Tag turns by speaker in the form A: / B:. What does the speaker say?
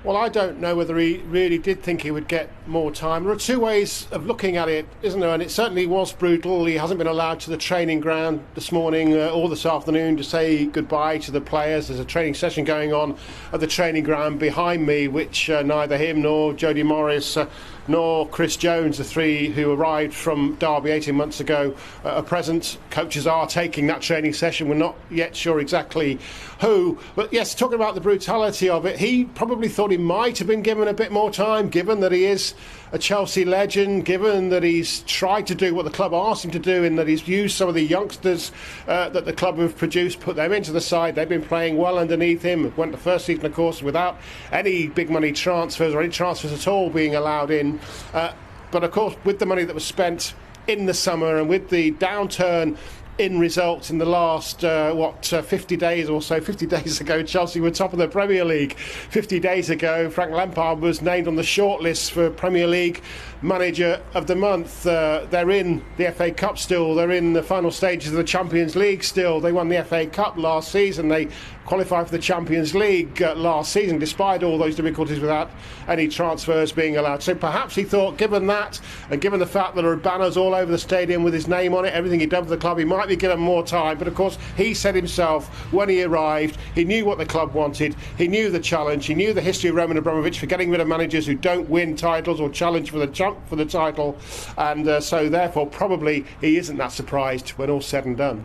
A: Well, I don't know whether he really did think he would get more time. There are two ways of looking at it, isn't there? And it certainly was brutal. He hasn't been allowed to the training ground this morning or this afternoon to say goodbye to the players. There's a training session going on at the training ground behind me, which neither him nor Jody Morris nor Chris Jones, the three who arrived from Derby 18 months ago, are present. Coaches are taking that training session. We're not yet sure exactly who. But yes, talking about the brutality of it, he probably thought he might have been given a bit more time, given that he is a Chelsea legend, given that he's tried to do what the club asked him to do, in that he's used some of the youngsters that the club have produced, put them into the side. They've been playing well underneath him. Went the first season, of course, without any big money transfers or any transfers at all being allowed in. But of course, with the money that was spent in the summer and with the downturn in results in the last 50 days or so. 50 days ago Chelsea were top of the Premier League. 50 days ago Frank Lampard was named on the shortlist for Premier League Manager of the Month. They're in the FA Cup still. They're in the final stages of the Champions League still. They won the FA Cup last season. They qualified for the Champions League last season despite all those difficulties without any transfers being allowed. So perhaps he thought, given that and given the fact that there are banners all over the stadium with his name on it, everything he'd done for the club, he might be given more time. But of course he said himself when he arrived, he knew what the club wanted, he knew the challenge, he knew the history of Roman Abramovich for getting rid of managers who don't win titles or challenge for the title, and so therefore probably he isn't that surprised when all's said and done.